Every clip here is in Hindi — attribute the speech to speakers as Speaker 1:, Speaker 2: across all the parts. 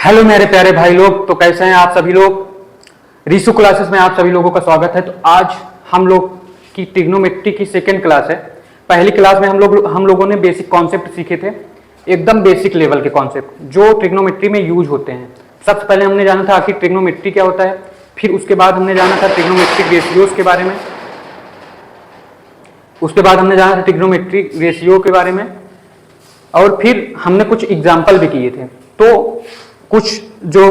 Speaker 1: हेलो मेरे प्यारे भाई लोग, तो कैसे हैं आप सभी लोग। रीसू क्लासेस में आप सभी लोगों का स्वागत है। तो आज हम लोग की ट्रिग्नोमेट्री की सेकेंड क्लास है। पहली क्लास में हम लोगों ने बेसिक कॉन्सेप्ट सीखे थे, एकदम बेसिक लेवल के कॉन्सेप्ट जो ट्रिग्नोमेट्री में यूज होते हैं। सबसे पहले हमने जाना था आखिर ट्रिग्नोमेट्री क्या होता है, फिर उसके बाद हमने जाना था ट्रिग्नोमेट्रिक रेशियोज के बारे में, उसके बाद हमने जाना था ट्रिग्नोमेट्रिक रेशियो के बारे में, और फिर हमने कुछ एग्जाम्पल भी किए थे। तो कुछ जो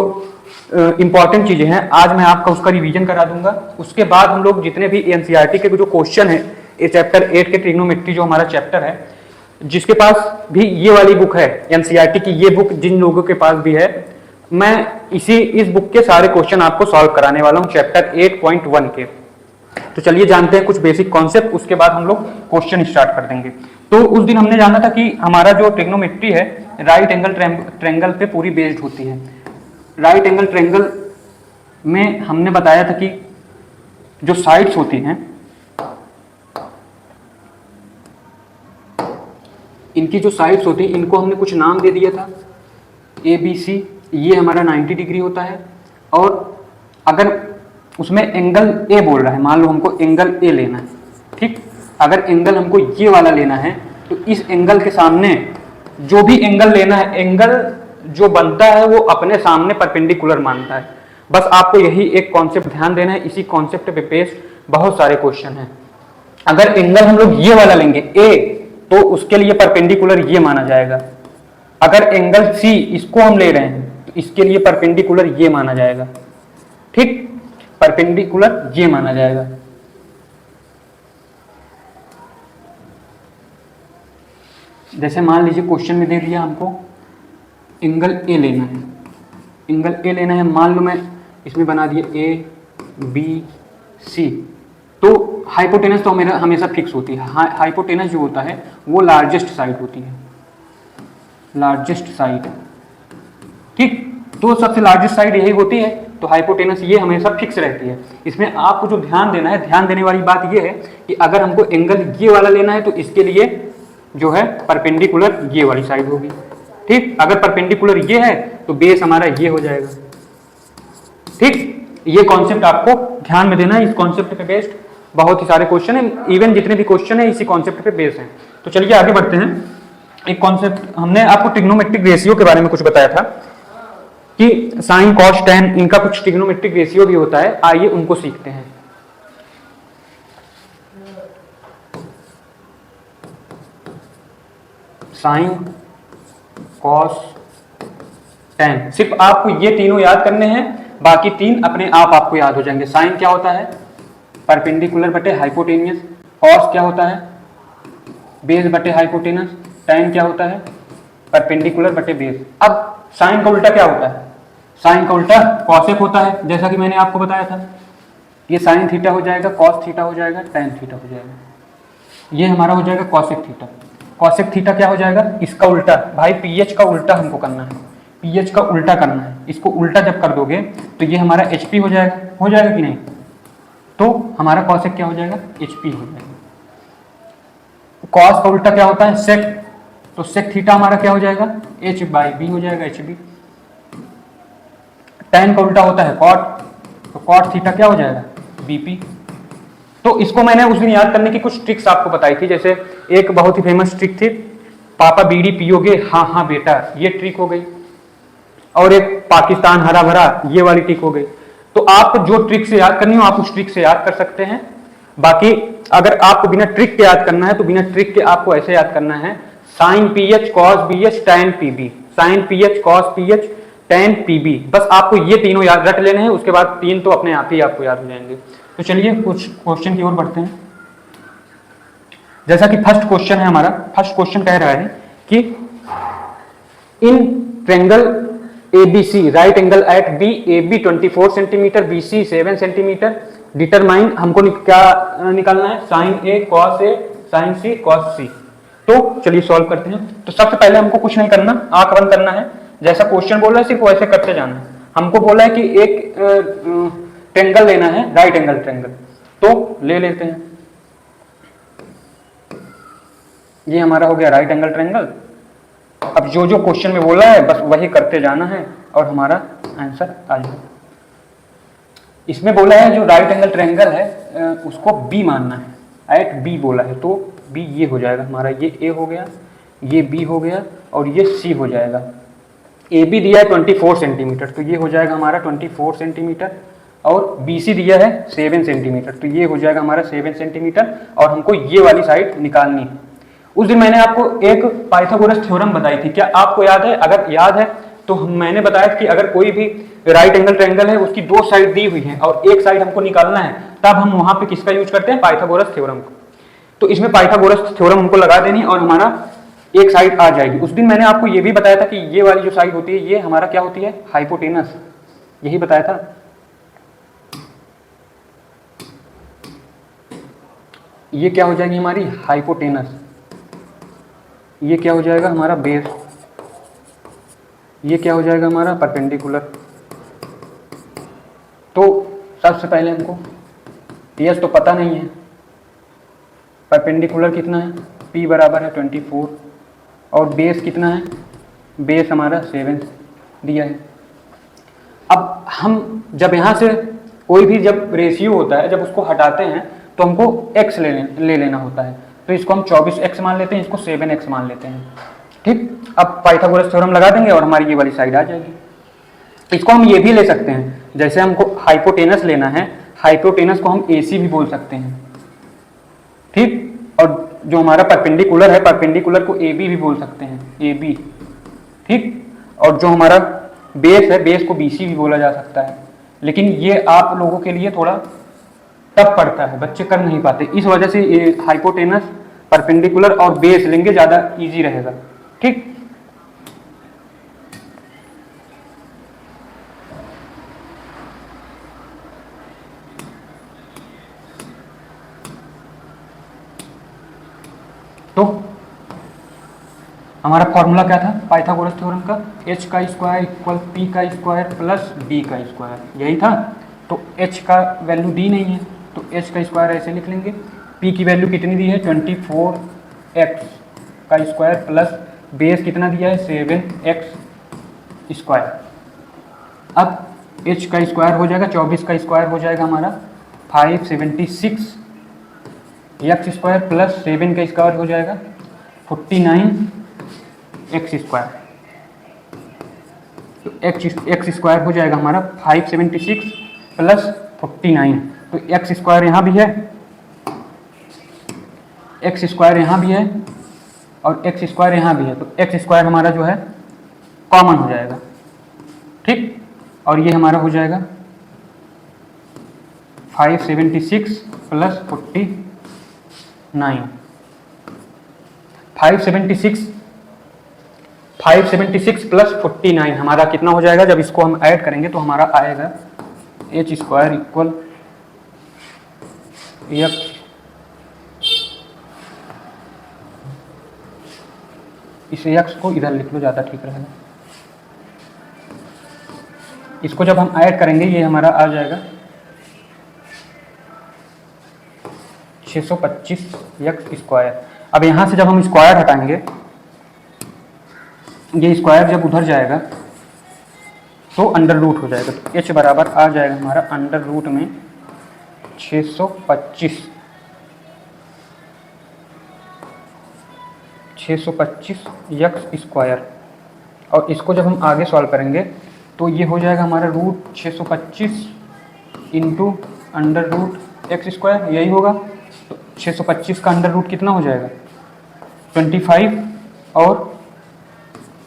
Speaker 1: इंपॉर्टेंट चीजें हैं आज मैं आपका उसका रिवीजन करा दूंगा। उसके बाद हम लोग जितने भी एनसीईआरटी के जो क्वेश्चन है ये चैप्टर 8 के ट्रिग्नोमेट्री जो हमारा चैप्टर है, जिसके पास भी ये वाली बुक है एनसीईआरटी की, ये बुक जिन लोगों के पास भी है, मैं इस बुक के सारे क्वेश्चन आपको सॉल्व कराने वाला हूँ चैप्टर 8.1 के। तो चलिए जानते हैं कुछ बेसिक कॉन्सेप्ट, उसके बाद हम लोग क्वेश्चन स्टार्ट कर देंगे। तो उस दिन हमने जाना था कि हमारा जो ट्रिग्नोमेट्री है राइट एंगल ट्रायंगल पे पूरी बेस्ड होती है। राइट एंगल ट्रायंगल में हमने बताया था कि जो साइड्स होती हैं, इनकी जो साइड्स होती हैं इनको हमने कुछ नाम दे दिया था, ए बी सी। ये हमारा 90 डिग्री होता है, और अगर उसमें एंगल ए बोल रहा है, मान लो हमको एंगल ए लेना है, ठीक। अगर एंगल हमको ये वाला लेना है तो इस एंगल के सामने जो भी एंगल लेना है, एंगल जो बनता है वो अपने सामने परपेंडिकुलर मानता है। बस आपको यही एक कॉन्सेप्ट ध्यान देना है। इसी कॉन्सेप्ट पे बेस्ड बहुत सारे क्वेश्चन हैं। अगर एंगल हम लोग ये वाला लेंगे ए, तो उसके लिए परपेंडिकुलर ये माना जाएगा। अगर एंगल सी इसको हम ले रहे हैं तो इसके लिए परपेंडिकुलर ये माना जाएगा, ठीक, परपेंडिकुलर ये माना जाएगा। जैसे मान लीजिए क्वेश्चन में दे दिया हमको एंगल ए लेना है, एंगल ए लेना है, मान लो मैं इसमें बना दिया ए बी सी। तो हाइपोटेनस तो मेरा हमेशा फिक्स होती है। हाइपोटेनस जो होता है वो लार्जेस्ट साइड होती है, लार्जेस्ट साइड, ठीक। तो सबसे लार्जेस्ट साइड यही होती है, तो हाइपोटेनस ये हमेशा फिक्स रहती है। इसमें आपको जो ध्यान देना है, ध्यान देने वाली बात ये है कि अगर हमको एंगल ये वाला लेना है तो इसके लिए जो है परपेंडिकुलर ये वाली साइड होगी, ठीक। अगर परपेंडिकुलर ये है तो बेस हमारा ये हो जाएगा, ठीक। ये कॉन्सेप्ट आपको ध्यान में देना है। इस कॉन्सेप्ट पे बेस्ड बहुत ही सारे क्वेश्चन है, इवन जितने भी क्वेश्चन है इसी कॉन्सेप्ट पे बेस्ड हैं। तो चलिए आगे बढ़ते हैं। एक कॉन्सेप्ट हमने आपको ट्रिग्नोमेट्रिक रेशियो के बारे में कुछ बताया था कि साइन कॉस टेन, इनका कुछ ट्रिग्नोमेट्रिक रेशियो भी होता है। आइए उनको सीखते हैं। साइन कॉस टेन, सिर्फ आपको ये तीनों याद करने हैं, बाकी तीन अपने आप आपको याद हो जाएंगे। साइन क्या होता है, परपेंडिकुलर बटे हाइपोटेनियस। कॉस क्या होता है, बेस बटे हाइपोटेनस। टेन क्या होता है, परपेंडिकुलर बटे बेस। अब साइन का उल्टा क्या होता है, साइन का उल्टा कॉसेक होता है, जैसा कि मैंने आपको बताया था। ये साइन थीटा हो जाएगा, कॉस थीटा हो जाएगा, टेन थीटा हो जाएगा। ये हमारा हो जाएगा कॉसेक थीटा। कॉसेक थीटा क्या हो जाएगा, इसका उल्टा। भाई पीएच का उल्टा हमको करना है, पीएच का उल्टा करना है। इसको उल्टा जब कर दोगे तो ये हमारा एचपी हो जाएगा कि नहीं। तो हमारा कॉसेक क्या हो जाएगा, एचपी हो जाएगा। कॉस का उल्टा क्या होता है, सेक। तो सेक थीटा हमारा क्या हो जाएगा, एच बाई बी हो जाएगा, एच बी। टेन का उल्टा होता है कॉट, तो कॉट थीटा क्या हो जाएगा, बीपी। तो इसको मैंने उस दिन याद करने की कुछ ट्रिक्स आपको बताई थी। जैसे एक बहुत ही फेमस ट्रिक थी, पापा बीड़ी पियोगे, हाँ हाँ बेटा, ये ट्रिक हो गई। और एक पाकिस्तान हरा भरा, ये वाली ट्रिक हो गई। तो आप जो ट्रिक से याद करनी हो आप उस ट्रिक से याद कर सकते हैं। बाकी अगर आपको बिना ट्रिक के याद करना है तो बिना ट्रिक के आपको ऐसे याद करना है, sine P H cos B H tan P B, sine P H cos P H tan P B. बस आपको ये तीनों याद रख लेने हैं, उसके बाद तीन तो अपने आप ही आपको याद हो जाएंगे। तो चलिए कुछ क्वेश्चन की ओर बढ़ते हैं। जैसा कि फर्स्ट क्वेश्चन है हमारा, फर्स्ट क्वेश्चन कह रहा है कि in triangle ABC, right angle at B, A B 24 centimetre, B C 7 centimetre, determine, हमको क्या निकालना है, sine A cos A, sine C cos C. तो चलिए सॉल्व करते हैं। तो सबसे पहले हमको कुछ नहीं करना, आंख बंद करना है। जैसा क्वेश्चन बोल रहा है सिर्फ वैसे करते जाना है। हमको बोला है कि एक ट्रायंगल लेना है, राइट एंगल ट्रायंगल, तो ले लेते हैं। ये हमारा हो गया राइट एंगल ट्रायंगल। अब जो जो क्वेश्चन में बोला है बस वही करते जाना है। और हमारा आंसर आ जाएगा। इसमें बोला है जो राइट एंगल ट्रायंगल है उसको बी मानना है, एट बी बोला है, तो बी ये हो जाएगा हमारा, ये ए हो गया, ये बी हो गया और ये सी हो जाएगा। ए बी दिया है 24 सेंटीमीटर, तो ये हो जाएगा हमारा 24 सेंटीमीटर, और बी सी दिया है 7 सेंटीमीटर, तो ये हो जाएगा हमारा 7 सेंटीमीटर, और हमको ये वाली साइड निकालनी है। उस दिन मैंने आपको एक पाइथागोरस थ्योरम बताई थी, क्या आपको याद है? अगर याद है तो मैंने बताया कि अगर कोई भी राइट एंगल ट्रायंगल है उसकी दो साइड दी हुई है और एक साइड हमको निकालना है, तब हम वहां पे किसका यूज करते हैं? पाइथागोरस थ्योरम को। तो इसमें पाइथागोरस थ्योरम हमको लगा देनी और हमारा एक साइड आ जाएगी। उस दिन मैंने आपको ये भी बताया था कि ये वाली जो साइड होती है ये हमारा क्या होती है? हाइपोटेनस, यही बताया था। ये क्या हो जाएगी हमारी? हाइपोटेनस। ये क्या हो जाएगा हमारा? बेस। ये क्या हो जाएगा हमारा? परपेंडिकुलर। तो सबसे पहले हमको यस तो पता नहीं है, परपेंडिकुलर कितना है? P बराबर है 24, और बेस कितना है? बेस हमारा 7 दिया है। अब हम जब यहाँ से कोई भी जब रेशियो होता है, जब उसको हटाते हैं तो हमको x ले लेना होता है, तो इसको हम 24x मान लेते हैं, इसको 7x मान लेते हैं। ठीक, अब पाइथागोरस थ्योरम लगा देंगे और हमारी ये वाली साइड आ जाएगी। इसको हम ये भी ले सकते हैं, जैसे हमको हाइपोटेनस लेना है, हाइपोटेनस को हम AC भी बोल सकते हैं। ठीक, और जो हमारा परपेंडिकुलर है, परपेंडिकुलर को AB भी बोल सकते हैं, AB। ठीक, और जो हमारा बेस है, बेस को BC भी बोला जा सकता है। लेकिन ये आप लोगों के लिए थोड़ा टफ पड़ता है, बच्चे कर नहीं पाते, इस वजह से ये हाइपोटेनस, परपेंडिकुलर और बेस लेंगे, ज़्यादा इजी रहेगा। ठीक, तो हमारा फॉर्मूला क्या था पाइथागोरस थ्योरम का? h का स्क्वायर इक्वल p का स्क्वायर प्लस d का स्क्वायर, यही था। तो h का वैल्यू दी नहीं है, तो h का स्क्वायर ऐसे लिख लेंगे। p की वैल्यू कितनी दी है? 24x का स्क्वायर प्लस बेस कितना दिया है? 7x square. अब h का स्क्वायर हो जाएगा, 24 का स्क्वायर हो जाएगा हमारा 576 x स्क्वायर प्लस 7 का स्क्वायर हो जाएगा 49x स्क्वायर। तो x स्क्वायर हो जाएगा हमारा 576 प्लस 49। तो x स्क्वायर यहाँ भी है, x स्क्वायर यहाँ भी है और x स्क्वायर यहाँ भी है, तो x स्क्वायर हमारा जो है कॉमन हो जाएगा। ठीक, और ये हमारा हो जाएगा 576 प्लस 49। 576 प्लस 49 हमारा कितना हो जाएगा? जब इसको हम ऐड करेंगे तो हमारा आएगा h स्क्वायर इक्वल x इस x को इधर लिख लो, ज़्यादा ठीक रहेगा। इसको जब हम ऐड करेंगे ये हमारा आ जाएगा 625 x स्क्वायर। अब यहाँ से जब हम स्क्वायर हटाएंगे, ये स्क्वायर जब उधर जाएगा तो अंडर रूट हो जाएगा, तो h बराबर आ जाएगा हमारा अंडर रूट में 625 x स्क्वायर। और इसको जब हम आगे सॉल्व करेंगे तो ये हो जाएगा हमारा root 625 into under root X square, यही होगा। तो 625 का अंडर रूट कितना हो जाएगा? 25, और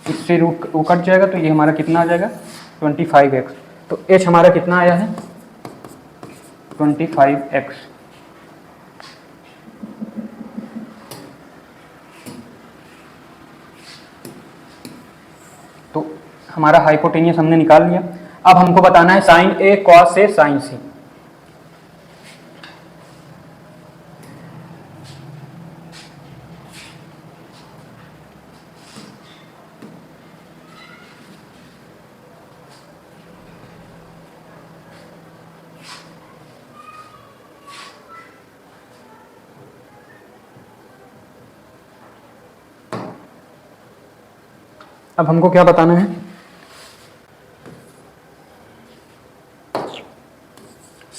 Speaker 1: इससे रूट वो कट जाएगा, तो ये हमारा कितना आ जाएगा? 25x। तो h हमारा कितना आया है? 25x। तो हमारा हाइपोटेनियस हमने निकाल लिया। अब हमको बताना है sine A cos A sine सी। अब हमको क्या बताना है?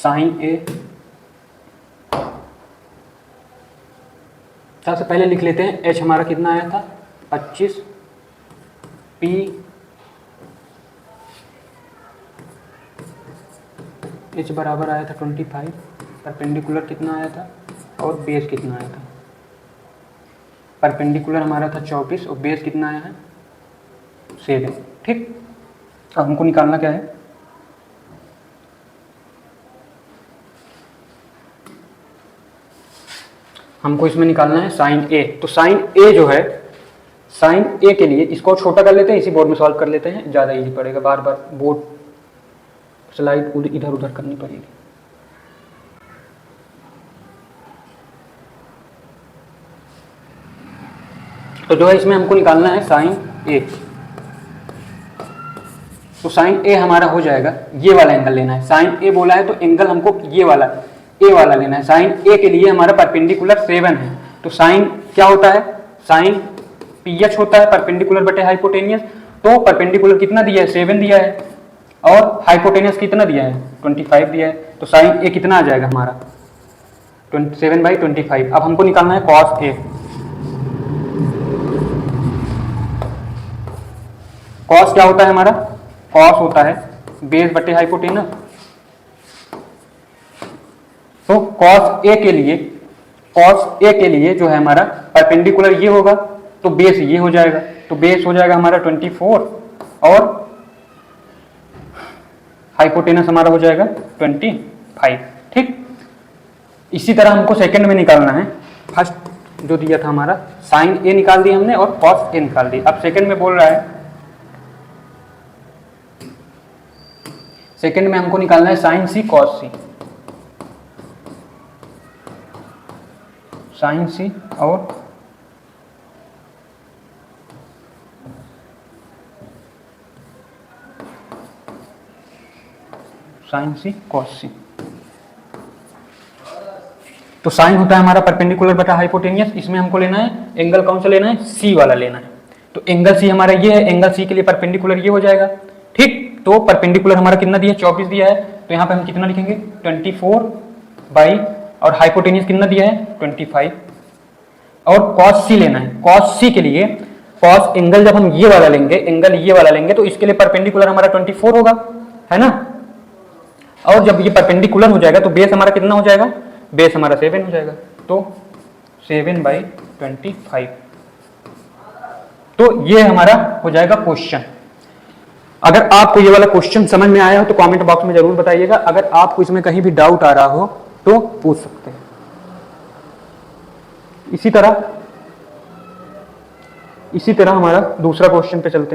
Speaker 1: साइन ए, सबसे पहले लिख लेते हैं एच हमारा कितना आया था 25, पी एच बराबर आया था 25, परपेंडिकुलर कितना आया था और बेस कितना आया था। परपेंडिकुलर हमारा था 24 और बेस कितना आया है 7। ठीक, अब हमको निकालना क्या है, हमको इसमें निकालना है साइन ए। तो साइन ए जो है, साइन ए के लिए इसको छोटा कर लेते हैं, इसी बोर्ड में सॉल्व कर लेते हैं, ज़्यादा इजी पड़ेगा, बार बार बोर्ड स्लाइड इधर उधर करनी पड़ेगी। तो जो है इसमें हमको निकालना है साइन ए। तो साइन ए हमारा हो जाएगा, ये वाला एंगल लेना है। साइन ए बोला है तो एंगल हमको ये वाला ए वाला लेना है। साइन ए के लिए हमारा परपेंडिकुलर 7 है। तो साइन क्या होता है, साइन पी एच होता है परपेंडिकुलर बटे हाइपोटेनियस। तो परपेंडिकुलर कितना दिया है 7 दिया है और हाइपोटेनियस कितना दिया है 25 दिया है। तो साइन ए कितना आ जाएगा हमारा 7/25। अब हमको निकालना है कॉस ए। कॉस क्या होता है हमारा, कॉस होता है बेस बटे हाइपोटेनस। तो कॉस ए के लिए जो है हमारा परपेंडिकुलर ये होगा तो बेस ये हो जाएगा। तो बेस हो जाएगा हमारा 24 और हाइपोटेनस हमारा हो जाएगा 25। ठीक, इसी तरह हमको सेकंड में निकालना है। फर्स्ट जो दिया था हमारा साइन ए निकाल दिया हमने और कॉस ए निकाल दिया। अब सेकंड में बोल रहा है, सेकंड में हमको निकालना है साइन सी कॉस सी। साइन सी और साइन सी कॉस सी। तो साइन होता है हमारा परपेंडिकुलर बटा हाइपोटेनियस। इसमें हमको लेना है एंगल कौन सा लेना है, सी वाला लेना है। तो एंगल सी हमारा ये है, एंगल सी के लिए परपेंडिकुलर ये हो जाएगा। ठीक, तो परपेंडिकुलर हमारा कितना दिया है 24 दिया है। तो यहाँ पे हम कितना लिखेंगे 24 और हाइपोटेनियस कितना दिया है 25। और कॉस सी लेना है। कॉस सी के लिए कॉस एंगल जब हम ये वाला लेंगे, एंगल ये वाला लेंगे तो इसके लिए परपेंडिकुलर हमारा 24 होगा, है ना। और जब ये परपेंडिकुलर हो जाएगा तो बेस हमारा कितना हो जाएगा, बेस हमारा 7 हो जाएगा। तो 7/25। तो ये हमारा हो जाएगा क्वेश्चन। अगर आपको ये वाला क्वेश्चन समझ में आया हो तो कमेंट बॉक्स में जरूर बताइएगा। अगर आपको इसमें कहीं भी डाउट आ रहा हो तो पूछ सकते हैं। इसी तरह हमारा दूसरा क्वेश्चन पे चलते हैं।